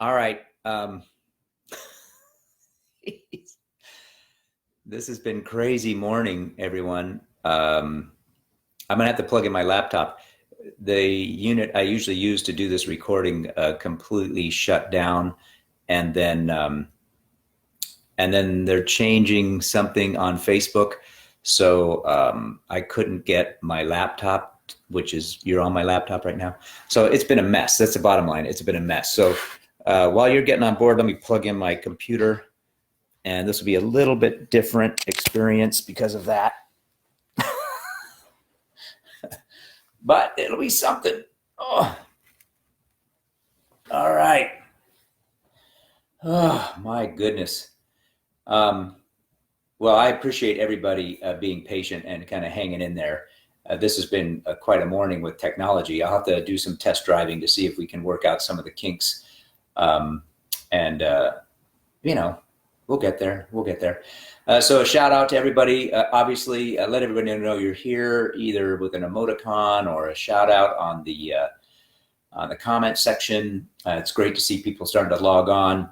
All right. This has been crazy morning, everyone. I'm gonna have to plug in my laptop. The unit I usually use to do this recording completely shut down, and then they're changing something on Facebook, so I couldn't get my laptop, which is you're on my laptop right now. So it's been a mess. That's the bottom line. It's been a mess. So while you're getting on board, let me plug in my computer, and this will be a little bit different experience because of that. But it'll be something. Oh, all right. Oh, my goodness. Well, I appreciate everybody being patient and kind of hanging in there. This has been quite a morning with technology. I'll have to do some test driving to see if we can work out some of the kinks. We'll get there. We'll get there. So a shout out to everybody. Obviously, let everybody know you're here, either with an emoticon or a shout out on the comment section. It's great to see people starting to log on.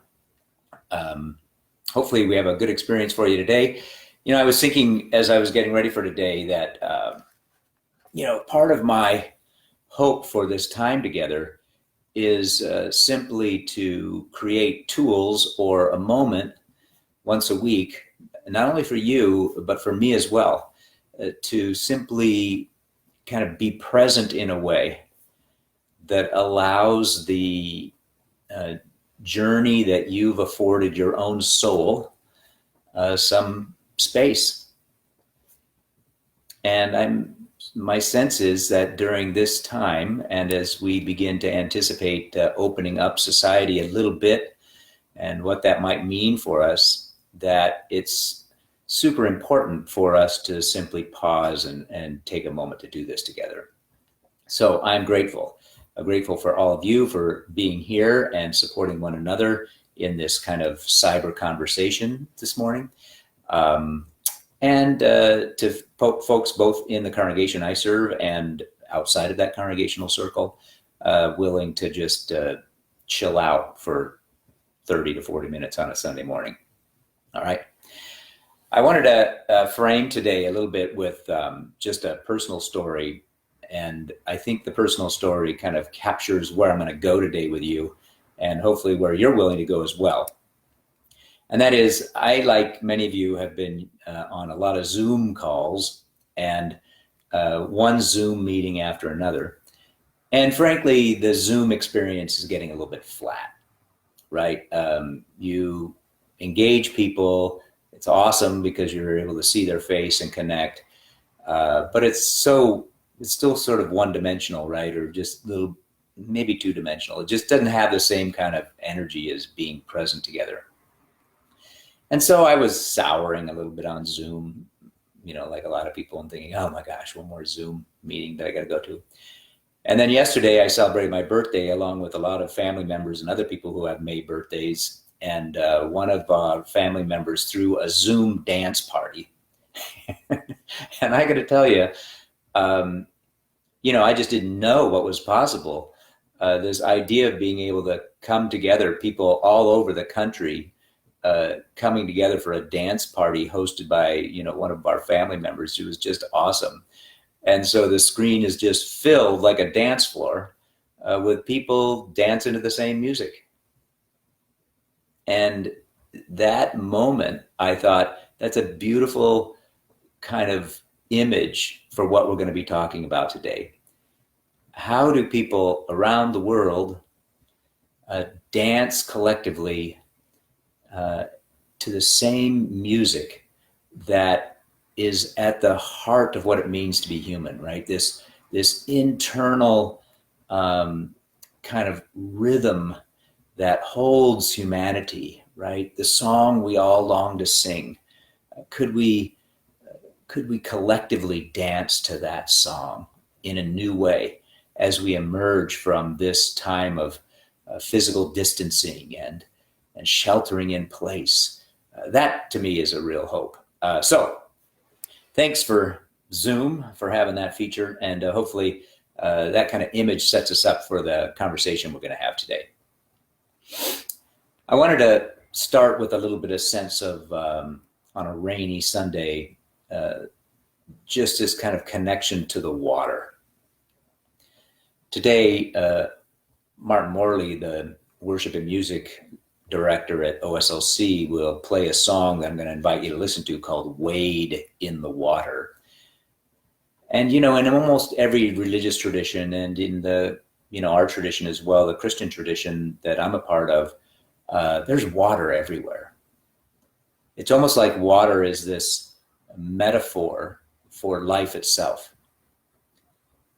Hopefully, we have a good experience for you today. I was thinking as I was getting ready for today that part of my hope for this time together is simply to create tools or a moment once a week, not only for you, but for me as well, to simply kind of be present in a way that allows the journey that you've afforded your own soul some space. And my sense is that during this time, and as we begin to anticipate opening up society a little bit and what that might mean for us, that it's super important for us to simply pause and take a moment to do this together. So I'm grateful. I'm grateful for all of you for being here and supporting one another in this kind of cyber conversation this morning. And to folks both in the congregation I serve and outside of that congregational circle, willing to just chill out for 30 to 40 minutes on a Sunday morning. All right. I wanted to frame today a little bit with just a personal story. And I think the personal story kind of captures where I'm going to go today with you, and hopefully where you're willing to go as well. And that is, I, like many of you, have been on a lot of Zoom calls and one Zoom meeting after another. And frankly, the Zoom experience is getting a little bit flat, right? You engage people. It's awesome because you're able to see their face and connect. But it's still sort of one-dimensional, right? Or just little, maybe two-dimensional. It just doesn't have the same kind of energy as being present together. And so I was souring a little bit on Zoom, like a lot of people, and thinking, oh my gosh, one more Zoom meeting that I got to go to. And then yesterday I celebrated my birthday along with a lot of family members and other people who have made birthdays. And one of our family members threw a Zoom dance party. And I got to tell you, I just didn't know what was possible. This idea of being able to come together, people all over the country, coming together for a dance party hosted by, one of our family members, who was just awesome. And so the screen is just filled like a dance floor with people dancing to the same music. And that moment, I thought, that's a beautiful kind of image for what we're going to be talking about today. How do people around the world dance collectively to the same music that is at the heart of what it means to be human, right? This internal kind of rhythm that holds humanity, right? The song we all long to sing. Could we collectively dance to that song in a new way as we emerge from this time of physical distancing and sheltering in place? That to me is a real hope. So thanks for Zoom for having that feature, and hopefully that kind of image sets us up for the conversation we're going to have today. I wanted to start with a little bit of sense of, on a rainy Sunday, just this kind of connection to the water. Today, Martin Morley, the worship and music director at Oslc, will play a song that I'm going to invite you to listen to called Wade in the Water. And, in almost every religious tradition, and in the, our tradition as well, the Christian tradition that I'm a part of, there's water everywhere. It's almost like water is this metaphor for life itself.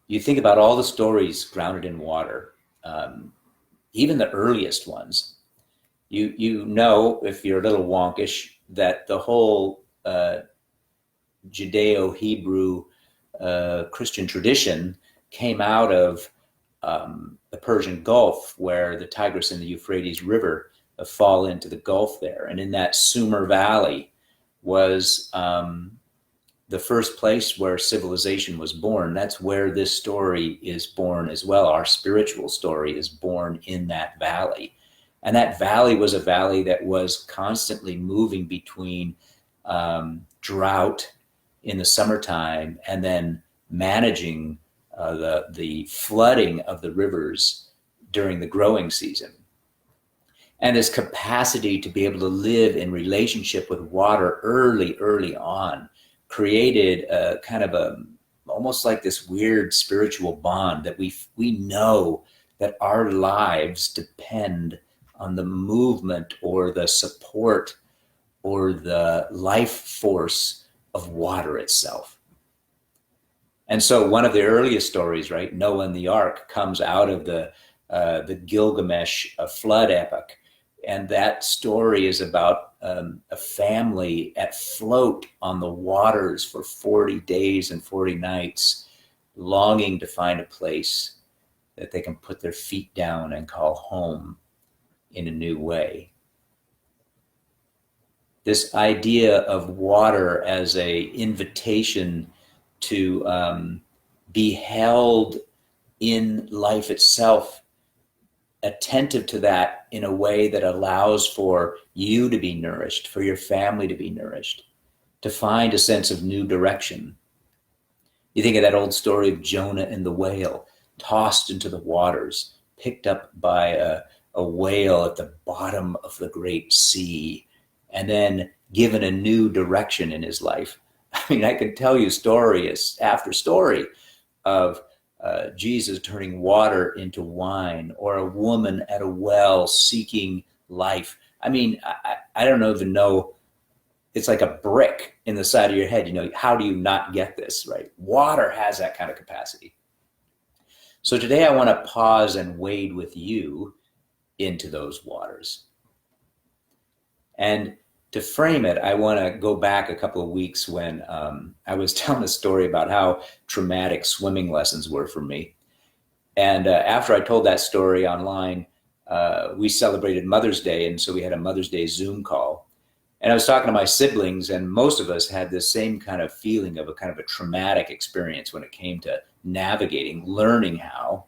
You think about all the stories grounded in water, even the earliest ones. You know, if you're a little wonkish, that the whole Judeo-Hebrew Christian tradition came out of the Persian Gulf, where the Tigris and the Euphrates River fall into the Gulf there. And in that Sumer Valley was the first place where civilization was born. That's where this story is born as well. Our spiritual story is born in that valley. And that valley was a valley that was constantly moving between drought in the summertime and then managing the flooding of the rivers during the growing season. And this capacity to be able to live in relationship with water early on created a kind of almost like this weird spiritual bond that we know that our lives depend on the movement or the support or the life force of water itself. And so one of the earliest stories, right, Noah and the Ark, comes out of the Gilgamesh flood epic. And that story is about a family at float on the waters for 40 days and 40 nights, longing to find a place that they can put their feet down and call home in a new way. This idea of water as an invitation to be held in life itself, attentive to that in a way that allows for you to be nourished, for your family to be nourished, to find a sense of new direction. You think of that old story of Jonah and the whale, tossed into the waters, picked up by a whale at the bottom of the great sea, and then given a new direction in his life. I mean, I could tell you story after story of Jesus turning water into wine, or a woman at a well seeking life. I mean, I don't even know. It's like a brick in the side of your head. How do you not get this, right? Water has that kind of capacity. So today I want to pause and wade with you into those waters. And to frame it, I want to go back a couple of weeks when I was telling a story about how traumatic swimming lessons were for me. And after I told that story online, we celebrated Mother's Day. And so we had a Mother's Day Zoom call. And I was talking to my siblings, and most of us had the same kind of feeling of a kind of a traumatic experience when it came to navigating, learning how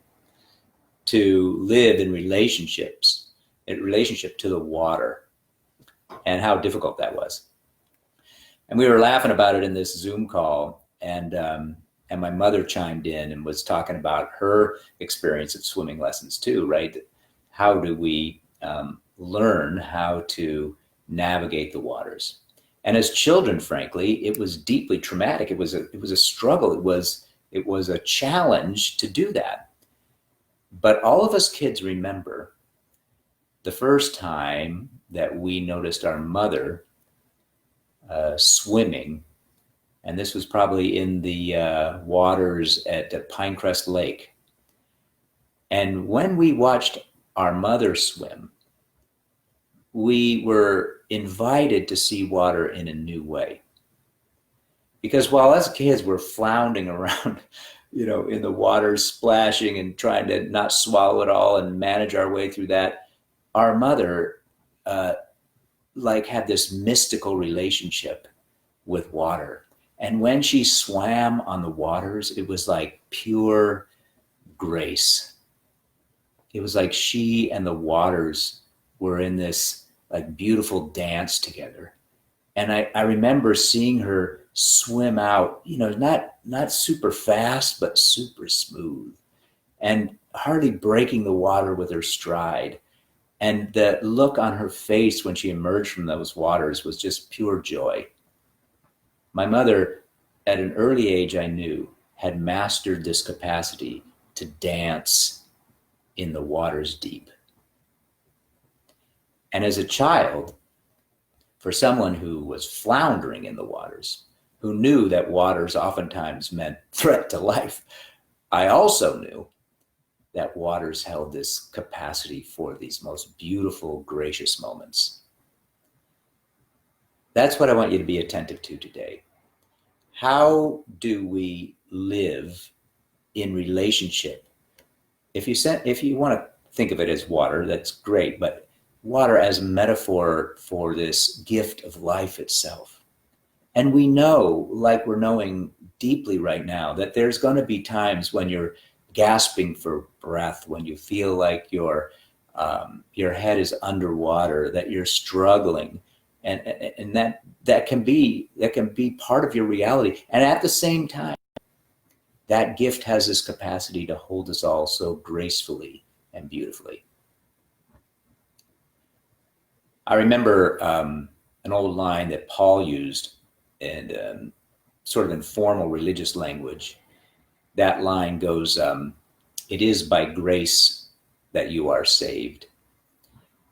to live in relationship to the water, and how difficult that was. And we were laughing about it in this Zoom call, and my mother chimed in and was talking about her experience of swimming lessons too, right? How do we learn how to navigate the waters? And as children, frankly, it was deeply traumatic. It was a struggle. It was a challenge to do that. But all of us kids remember the first time that we noticed our mother swimming, and this was probably in the waters at Pinecrest Lake. And when we watched our mother swim, we were invited to see water in a new way. Because while us kids were floundering around, in the water, splashing and trying to not swallow it all and manage our way through that, our mother had this mystical relationship with water. And when she swam on the waters, it was like pure grace. It was like she and the waters were in this like beautiful dance together. And I remember seeing her swim out, not super fast, but super smooth and hardly breaking the water with her stride. And the look on her face when she emerged from those waters was just pure joy. My mother, at an early age, I knew, had mastered this capacity to dance in the waters deep. And as a child, for someone who was floundering in the waters, who knew that waters oftentimes meant threat to life, I also knew that waters held this capacity for these most beautiful, gracious moments. That's what I want you to be attentive to today. How do we live in relationship? If you want to think of it as water, that's great, but water as a metaphor for this gift of life itself. And we know, like we're knowing deeply right now, that there's going to be times when you're gasping for breath, when you feel like your head is underwater, that you're struggling, and that can be part of your reality. And at the same time, that gift has this capacity to hold us all so gracefully and beautifully. I remember an old line that Paul used in sort of informal religious language. That line goes, "It is by grace that you are saved."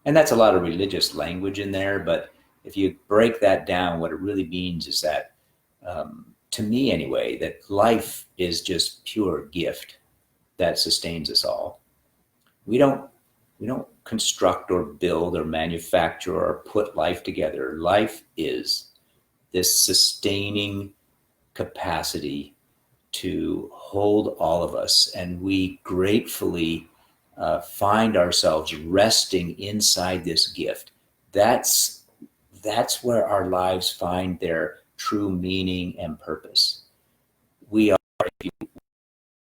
And that's a lot of religious language in there, but if you break that down, what it really means is that, to me anyway, that life is just pure gift that sustains us all. We don't construct or build or manufacture or put life together. Life is this sustaining capacity to hold all of us, and we gratefully find ourselves resting inside this gift. That's where our lives find their true meaning and purpose. We are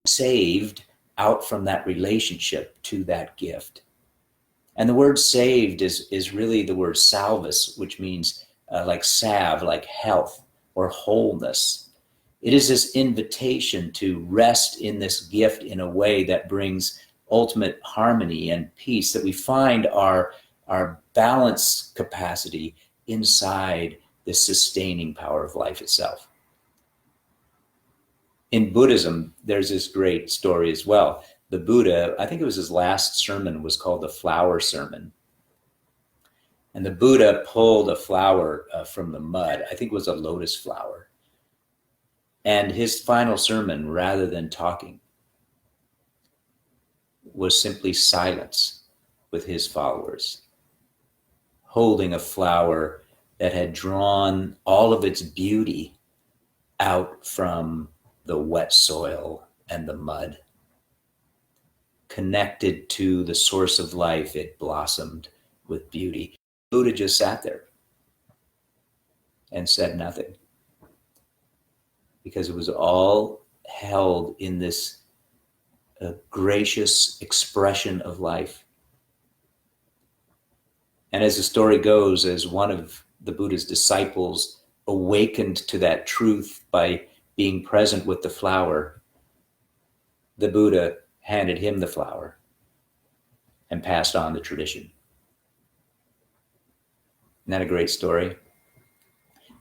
saved out from that relationship to that gift. And the word saved is really the word salvus, which means like salve, like health or wholeness. It is this invitation to rest in this gift in a way that brings ultimate harmony and peace, that we find our balance capacity inside the sustaining power of life itself. In Buddhism, there's this great story as well. The Buddha, I think it was his last sermon, was called the Flower Sermon. And the Buddha pulled a flower from the mud. I think it was a lotus flower. And his final sermon, rather than talking, was simply silence with his followers, holding a flower that had drawn all of its beauty out from the wet soil and the mud. Connected to the source of life, it blossomed with beauty. Buddha just sat there and said nothing, because it was all held in this gracious expression of life. And as the story goes, as one of the Buddha's disciples awakened to that truth by being present with the flower, the Buddha handed him the flower and passed on the tradition. Isn't that a great story?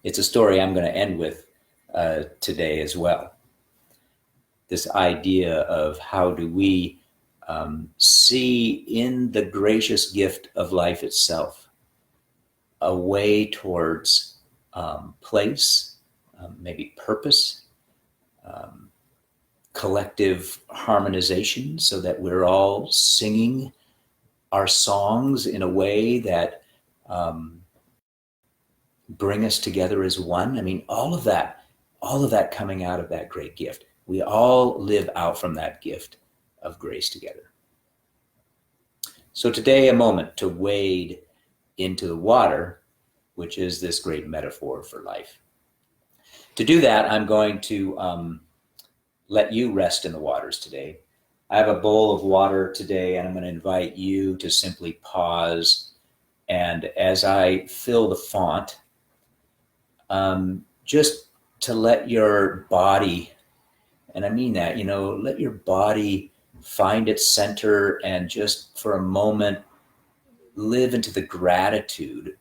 It's a story I'm going to end with today as well. This idea of how do we see in the gracious gift of life itself a way towards place, maybe purpose, collective harmonization, so that we're all singing our songs in a way that bring us together as one. I mean, all of that coming out of that great gift. We all live out from that gift of grace together. So today, a moment to wade into the water, which is this great metaphor for life. To do that, I'm going to let you rest in the waters today. I have a bowl of water today, and I'm going to invite you to simply pause And as I fill the font, just to let your body, and I mean that, let your body find its center and just for a moment live into the gratitude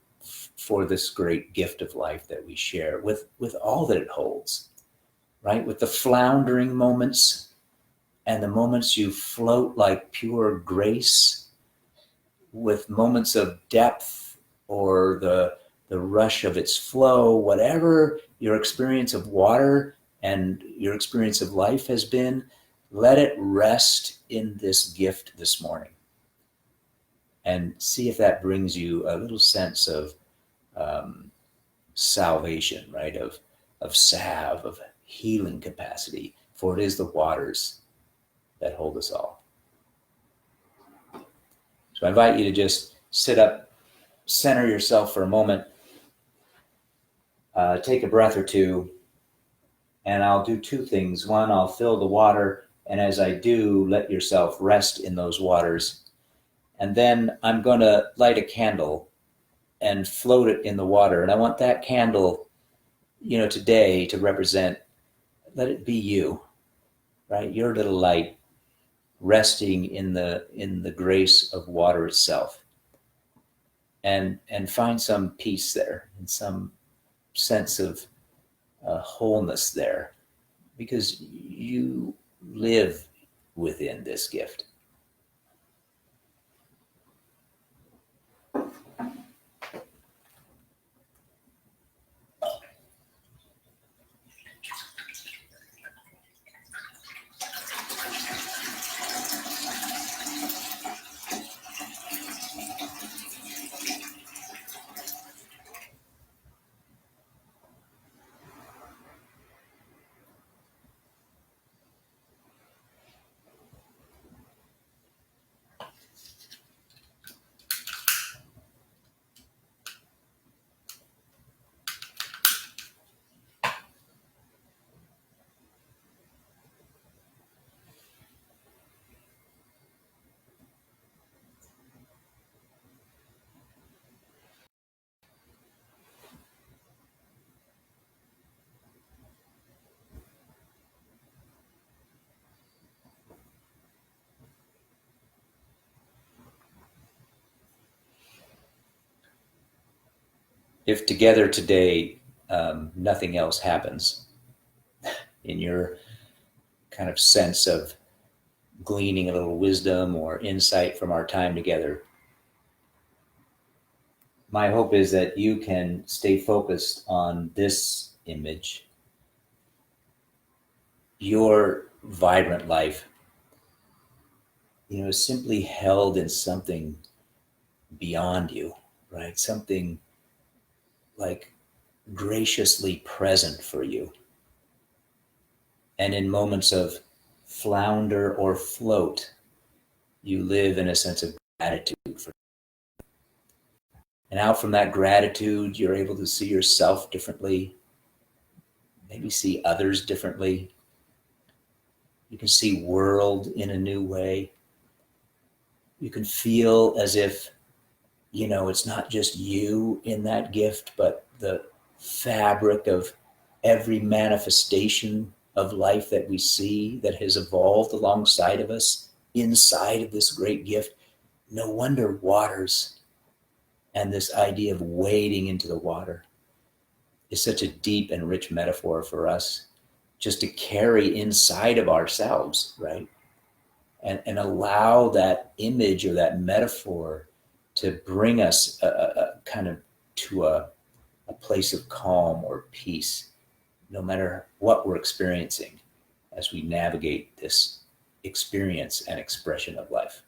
for this great gift of life that we share with all that it holds, right? With the floundering moments and the moments you float like pure grace, with moments of depth or the rush of its flow, whatever your experience of water and your experience of life has been, let it rest in this gift this morning. And see if that brings you a little sense of salvation, right? Of salve, of healing capacity, for it is the waters that hold us all. So I invite you to just sit up, center yourself for a moment, take a breath or two, and I'll do two things. One, I'll fill the water, and as I do, let yourself rest in those waters. And then I'm going to light a candle and float it in the water. And I want that candle, today to represent, let it be you, right? Your little light resting in the grace of water itself. And find some peace there and some sense of wholeness there, because you live within this gift. If together today nothing else happens in your kind of sense of gleaning a little wisdom or insight from our time together, my hope is that you can stay focused on this image, your vibrant life, is simply held in something beyond you, right? Something like graciously present for you. And in moments of flounder or float, you live in a sense of gratitude for. And out from that gratitude, you're able to see yourself differently, maybe see others differently. You can see world in a new way. You can feel as if, it's not just you in that gift, but the fabric of every manifestation of life that we see that has evolved alongside of us inside of this great gift. No wonder waters and this idea of wading into the water is such a deep and rich metaphor for us just to carry inside of ourselves, right? And allow that image or that metaphor to bring us a kind of to a place of calm or peace, no matter what we're experiencing as we navigate this experience and expression of life.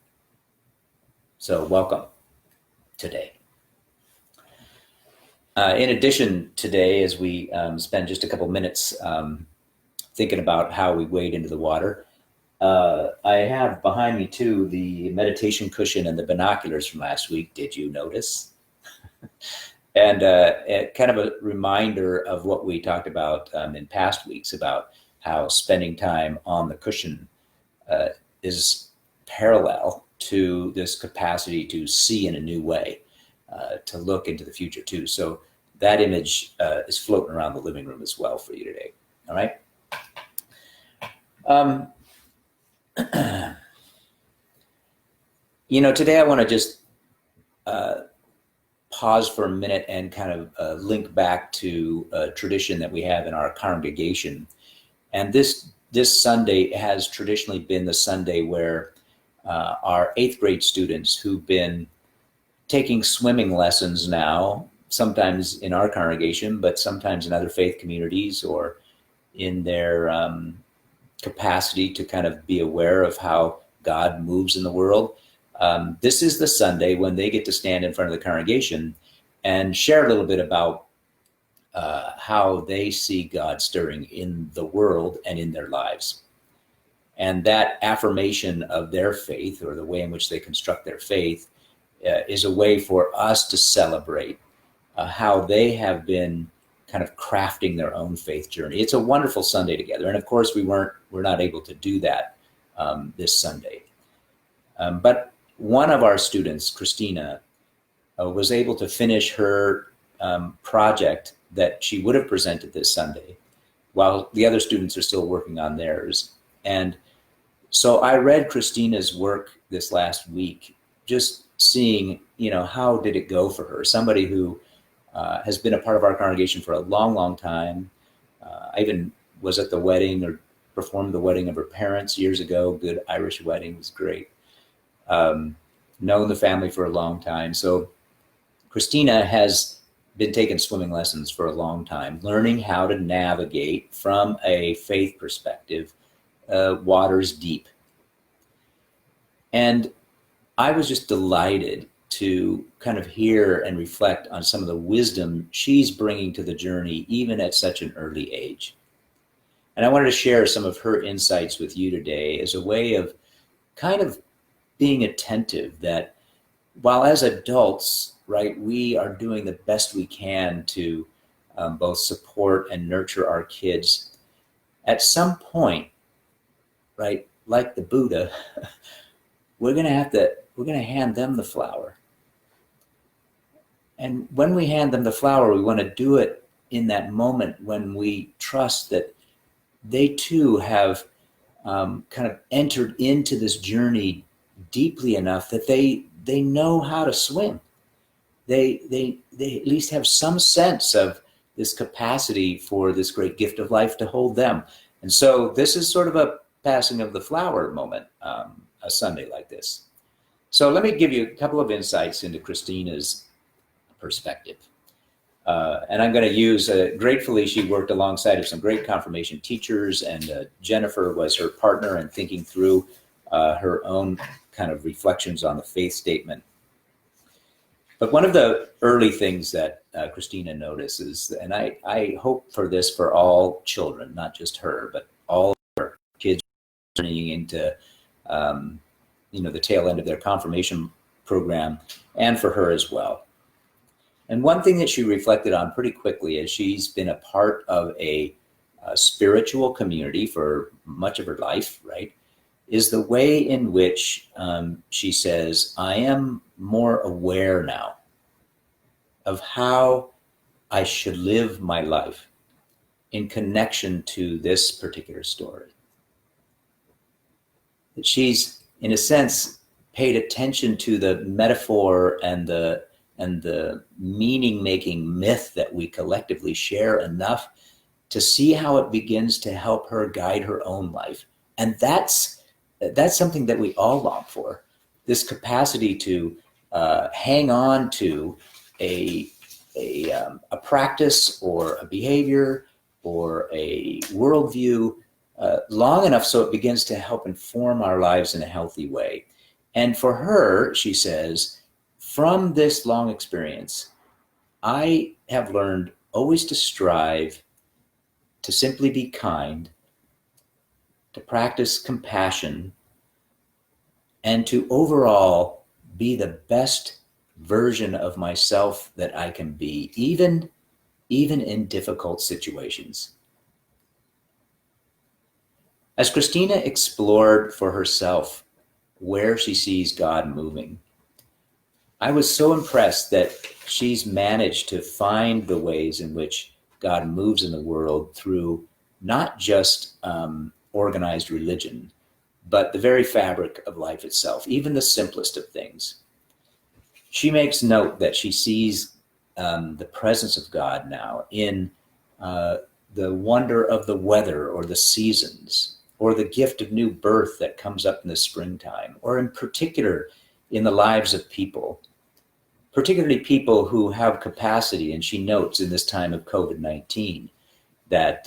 So welcome today. In addition, today, as we spend just a couple minutes thinking about how we wade into the water, I have behind me too the meditation cushion and the binoculars from last week. Did you notice? And kind of a reminder of what we talked about in past weeks about how spending time on the cushion is parallel to this capacity to see in a new way. to look into the future too. So that image is floating around the living room as well for you today. All right. Today I want to just pause for a minute and kind of link back to a tradition that we have in our congregation. And this Sunday has traditionally been the Sunday where our 8th grade students who've been taking swimming lessons now, sometimes in our congregation, but sometimes in other faith communities, or in their capacity to kind of be aware of how God moves in the world. This is the Sunday when they get to stand in front of the congregation and share a little bit about how they see God stirring in the world and in their lives. And that affirmation of their faith, or the way in which they construct their faith, is a way for us to celebrate how they have been kind of crafting their own faith journey. It's a wonderful Sunday together. And of course, we're not able to do that this Sunday. But one of our students, Christina, was able to finish her project that she would have presented this Sunday, while the other students are still working on theirs. And so I read Christina's work this last week, just seeing, how did it go for her? Somebody who has been a part of our congregation for a long, long time. I even was at the wedding, or performed the wedding of her parents years ago. Good Irish wedding, was great. Known the family for a long time. So Christina has been taking swimming lessons for a long time, learning how to navigate from a faith perspective, waters deep. And I was just delighted to kind of hear and reflect on some of the wisdom she's bringing to the journey, even at such an early age. And I wanted to share some of her insights with you today as a way of kind of being attentive that while as adults, right, we are doing the best we can to both support and nurture our kids, at some point, right, like the Buddha, we're going to hand them the flower. And when we hand them the flower, we want to do it in that moment when we trust that they too have kind of entered into this journey deeply enough that they know how to swim. They at least have some sense of this capacity for this great gift of life to hold them. And so this is sort of a passing of the flower moment, a Sunday like this. So let me give you a couple of insights into Christina's perspective. And I'm going to use, gratefully, she worked alongside of some great confirmation teachers, and Jennifer was her partner in thinking through her own kind of reflections on the faith statement. But one of the early things that Christina notices, and I hope for this for all children, not just her, but all her kids turning into, the tail end of their confirmation program, and for her as well. And one thing that she reflected on pretty quickly, as she's been a part of a spiritual community for much of her life, right, is the way in which she says, I am more aware now of how I should live my life in connection to this particular story. That she's, in a sense, paid attention to the metaphor and the meaning-making myth that we collectively share enough to see how it begins to help her guide her own life. And that's something that we all long for, this capacity to hang on to a practice or a behavior or a worldview long enough so it begins to help inform our lives in a healthy way. And for her, she says, from this long experience, I have learned always to strive to simply be kind, to practice compassion, and to overall be the best version of myself that I can be, even in difficult situations. As Christina explored for herself where she sees God moving, I was so impressed that she's managed to find the ways in which God moves in the world through not just organized religion, but the very fabric of life itself, even the simplest of things. She makes note that she sees the presence of God now in the wonder of the weather or the seasons, or the gift of new birth that comes up in the springtime, or in particular in the lives of people, particularly people who have capacity. And she notes in this time of COVID-19 that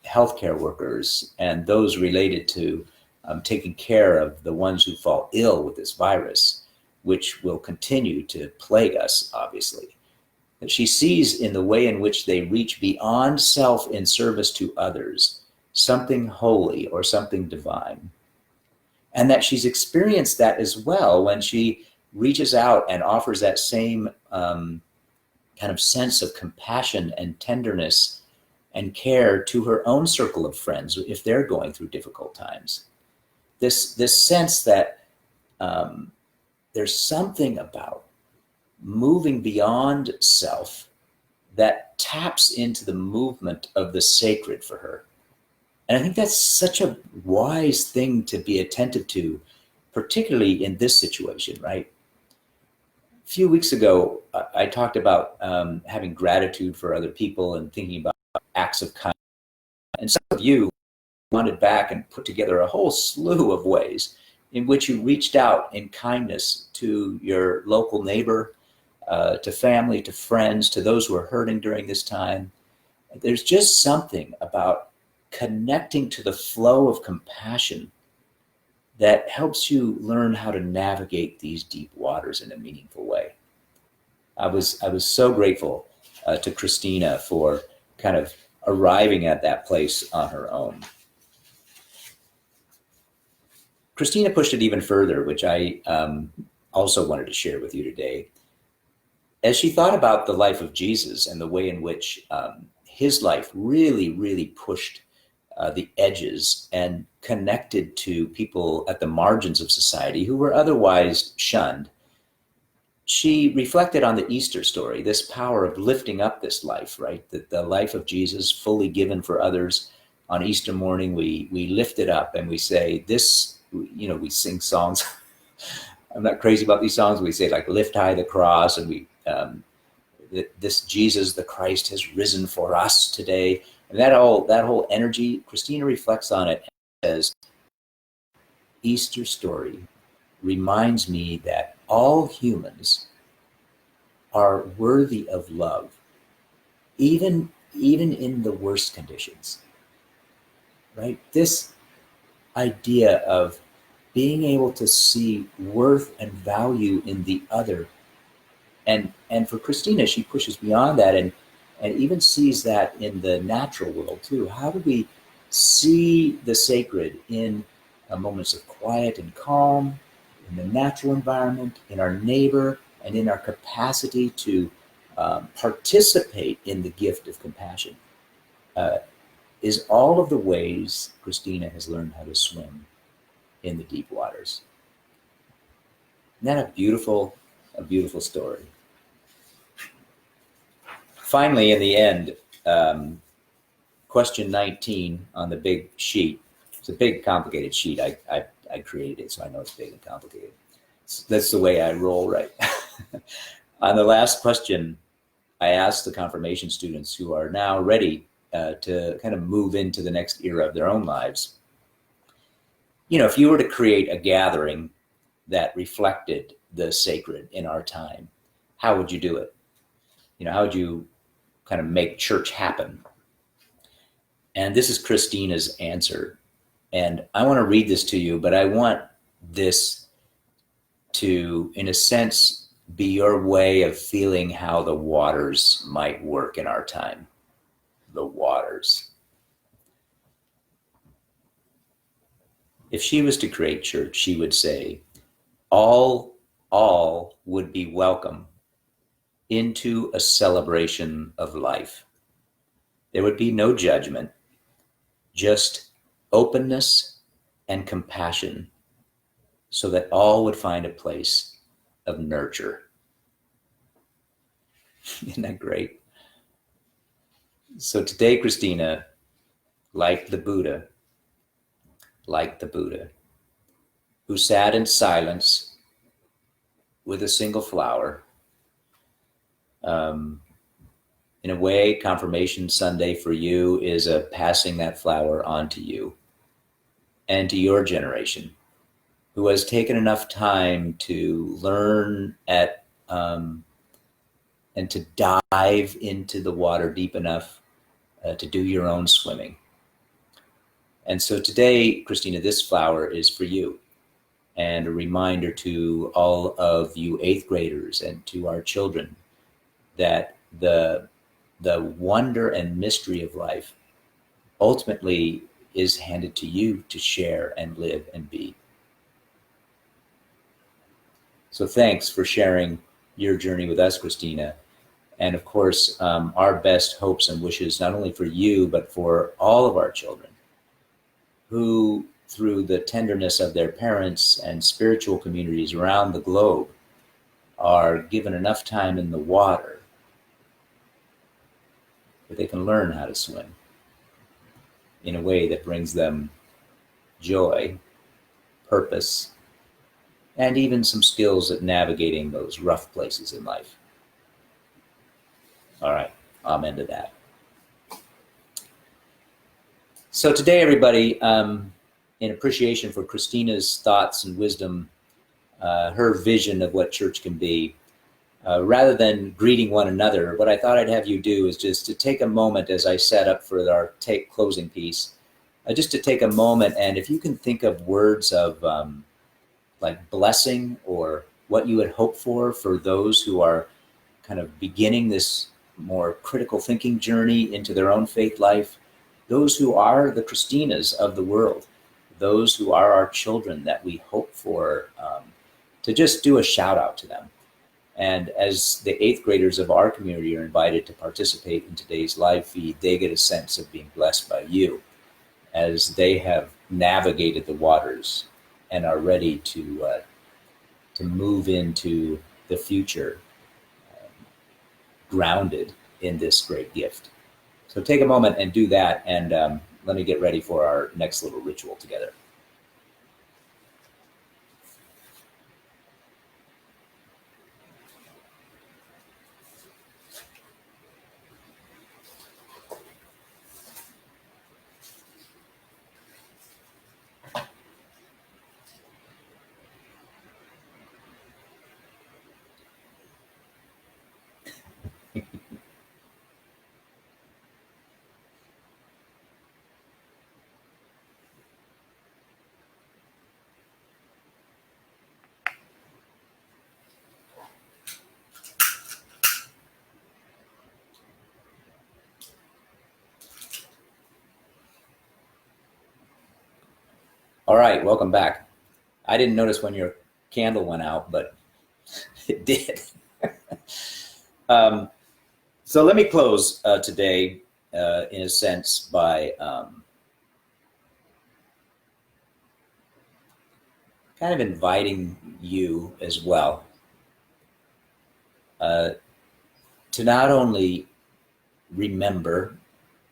healthcare workers and those related to taking care of the ones who fall ill with this virus, which will continue to plague us, obviously, that she sees in the way in which they reach beyond self in service to others, something holy or something divine. And that she's experienced that as well when she reaches out and offers that same kind of sense of compassion and tenderness and care to her own circle of friends if they're going through difficult times. This sense that there's something about moving beyond self that taps into the movement of the sacred for her. And I think that's such a wise thing to be attentive to, particularly in this situation, right? A few weeks ago, I talked about having gratitude for other people and thinking about acts of kindness. And some of you wanted back and put together a whole slew of ways in which you reached out in kindness to your local neighbor, to family, to friends, to those who are hurting during this time. There's just something about connecting to the flow of compassion that helps you learn how to navigate these deep waters in a meaningful way. I was so grateful to Christina for kind of arriving at that place on her own. Christina pushed it even further, which I also wanted to share with you today. As she thought about the life of Jesus and the way in which his life really, really pushed the edges and connected to people at the margins of society who were otherwise shunned, she reflected on the Easter story, this power of lifting up this life, right? The life of Jesus fully given for others. On Easter morning, we lift it up and we say this, we sing songs. I'm not crazy about these songs. We say like lift high the cross, and we this Jesus the Christ has risen for us today. And that whole energy, Christina reflects on it and says, Easter story reminds me that all humans are worthy of love, even in the worst conditions, right? This idea of being able to see worth and value in the other. And for Christina, she pushes beyond that and even sees that in the natural world too. How do we see the sacred in moments of quiet and calm, in the natural environment, in our neighbor, and in our capacity to participate in the gift of compassion? Is all of the ways Christina has learned how to swim in the deep waters. Isn't that a beautiful story? Finally, in the end, question 19 on the big sheet. It's a big, complicated sheet. I created it, so I know it's big and complicated. That's the way I roll, right? On the last question, I asked the confirmation students who are now ready to kind of move into the next era of their own lives. If you were to create a gathering that reflected the sacred in our time, how would you do it? How would you kind of make church happen? And this is Christina's answer. And I want to read this to you, but I want this to, in a sense, be your way of feeling how the waters might work in our time. The waters. If she was to create church, she would say, all would be welcome into a celebration of life. There would be no judgment, just openness and compassion, so that all would find a place of nurture. Isn't that great? So today, Christina, like the Buddha, who sat in silence with a single flower, um, in a way, Confirmation Sunday for you is a passing that flower on to you and to your generation, who has taken enough time to learn and to dive into the water deep enough to do your own swimming. And so today, Christina, this flower is for you, and a reminder to all of you eighth graders and to our children that the wonder and mystery of life ultimately is handed to you to share and live and be. So thanks for sharing your journey with us, Christina. And of course, our best hopes and wishes, not only for you, but for all of our children who, through the tenderness of their parents and spiritual communities around the globe, are given enough time in the water that they can learn how to swim in a way that brings them joy, purpose, and even some skills at navigating those rough places in life. All right, amen to that. So today, everybody, in appreciation for Christina's thoughts and wisdom, her vision of what church can be, rather than greeting one another, what I thought I'd have you do is just to take a moment as I set up for our closing piece, just to take a moment, and if you can think of words of like blessing or what you would hope for those who are kind of beginning this more critical thinking journey into their own faith life, those who are the Christinas of the world, those who are our children that we hope for, to just do a shout out to them. And as the eighth graders of our community are invited to participate in today's live feed, they get a sense of being blessed by you as they have navigated the waters and are ready to move into the future, grounded in this great gift. So take a moment and do that, and let me get ready for our next little ritual together. All right, welcome back. I didn't notice when your candle went out, but it did. So let me close today, in a sense, by kind of inviting you as well to not only remember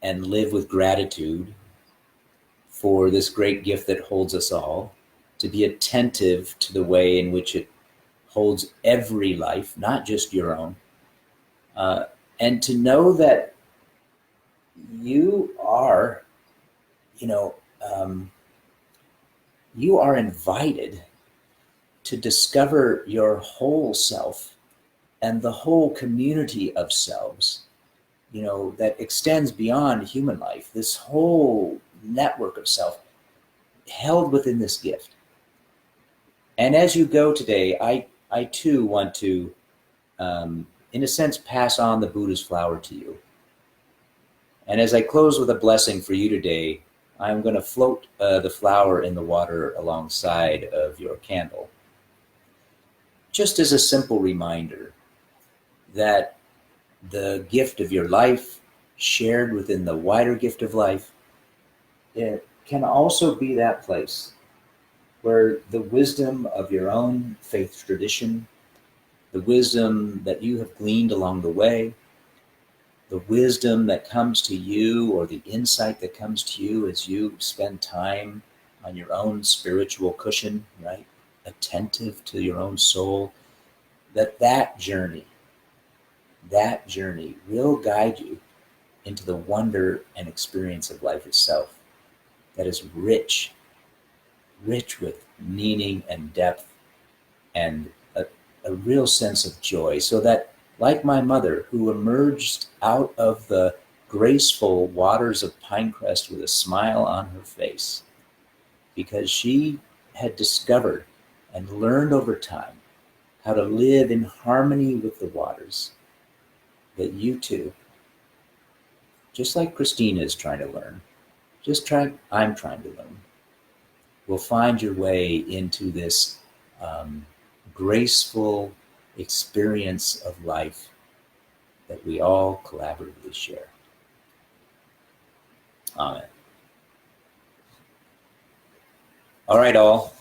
and live with gratitude for this great gift that holds us all, to be attentive to the way in which it holds every life, not just your own, and to know that you are, you are invited to discover your whole self and the whole community of selves, that extends beyond human life, this whole network of self held within this gift. And as you go today, I too want to, in a sense, pass on the Buddha's flower to you. And as I close with a blessing for you today, I'm going to float the flower in the water alongside of your candle, just as a simple reminder that the gift of your life, shared within the wider gift of life, it can also be that place where the wisdom of your own faith tradition the wisdom that you have gleaned along the way, the wisdom that comes to you, or the insight that comes to you as you spend time on your own spiritual cushion, right? Attentive to your own soul, that journey will guide you into the wonder and experience of life itself that is rich with meaning and depth and a real sense of joy. So that, like my mother, who emerged out of the graceful waters of Pinecrest with a smile on her face, because she had discovered and learned over time how to live in harmony with the waters, that you too, just like Christina is trying to learn, I'm trying to learn, will find your way into this graceful experience of life that we all collaboratively share. Amen. All right, all.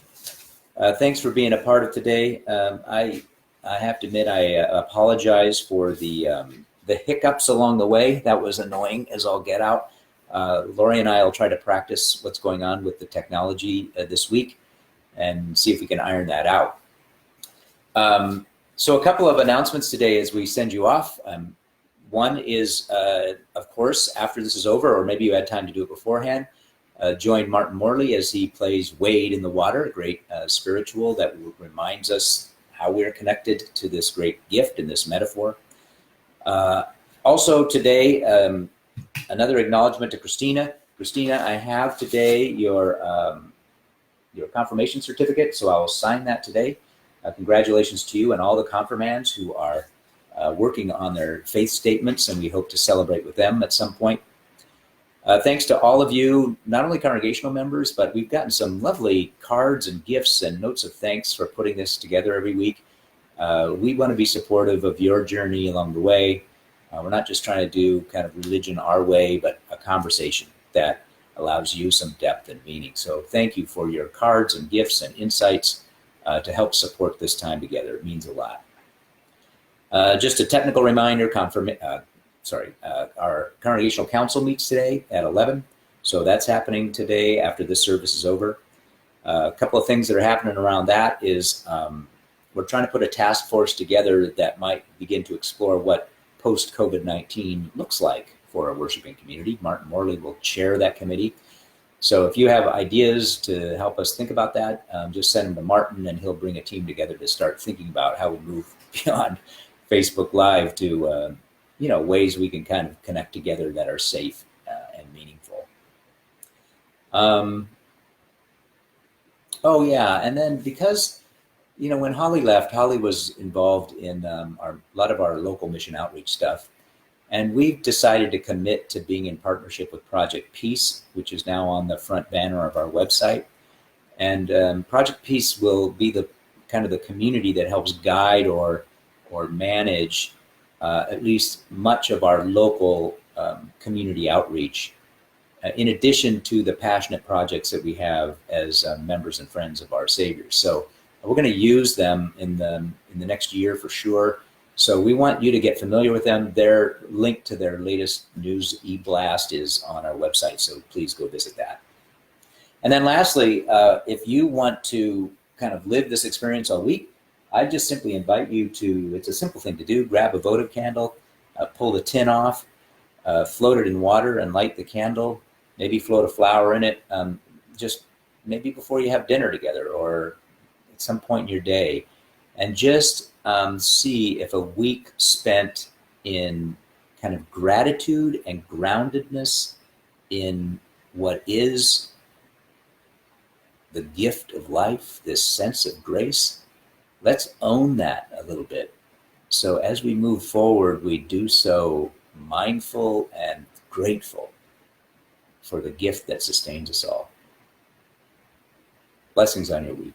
Thanks for being a part of today. I have to admit, I apologize for the hiccups along the way. That was annoying as all get out. Lori and I will try to practice what's going on with the technology this week and see if we can iron that out. So a couple of announcements today as we send you off. One is, of course, after this is over, or maybe you had time to do it beforehand, join Martin Morley as he plays Wade in the Water, a great spiritual that reminds us how we're connected to this great gift and this metaphor. Also today, another acknowledgement to Christina. Christina, I have today your confirmation certificate, so I will sign that today. Congratulations to you and all the confirmands who are working on their faith statements, and we hope to celebrate with them at some point. Thanks to all of you, not only congregational members, but we've gotten some lovely cards and gifts and notes of thanks for putting this together every week. We want to be supportive of your journey along the way. We're not just trying to do kind of religion our way, but a conversation that allows you some depth and meaning. So thank you for your cards and gifts and insights to help support this time together. It means a lot. Just a technical reminder, our Congregational Council meets today at 11. So that's happening today after this service is over. A couple of things that are happening around that is we're trying to put a task force together that might begin to explore what post-COVID-19 looks like for a worshiping community. Martin Morley will chair that committee. So if you have ideas to help us think about that, just send them to Martin and he'll bring a team together to start thinking about how we move beyond Facebook Live to ways we can kind of connect together that are safe and meaningful. Oh yeah, and then because when Holly left, Holly was involved in a lot of our local mission outreach stuff. And we've decided to commit to being in partnership with Project Peace, which is now on the front banner of our website. And Project Peace will be the kind of the community that helps guide or manage at least much of our local community outreach, in addition to the passionate projects that we have as members and friends of our Savior. So we're going to use them in the next year for sure. So we want you to get familiar with them. Their link to their latest news e-blast is on our website, so please go visit that. And then lastly, if you want to kind of live this experience all week, I just simply invite you to, it's a simple thing to do, grab a votive candle, pull the tin off, float it in water and light the candle, maybe float a flower in it, just maybe before you have dinner together or at some point in your day, and just see if a week spent in kind of gratitude and groundedness in what is the gift of life, this sense of grace, let's own that a little bit. So as we move forward, we do so mindful and grateful for the gift that sustains us all. Blessings on your week.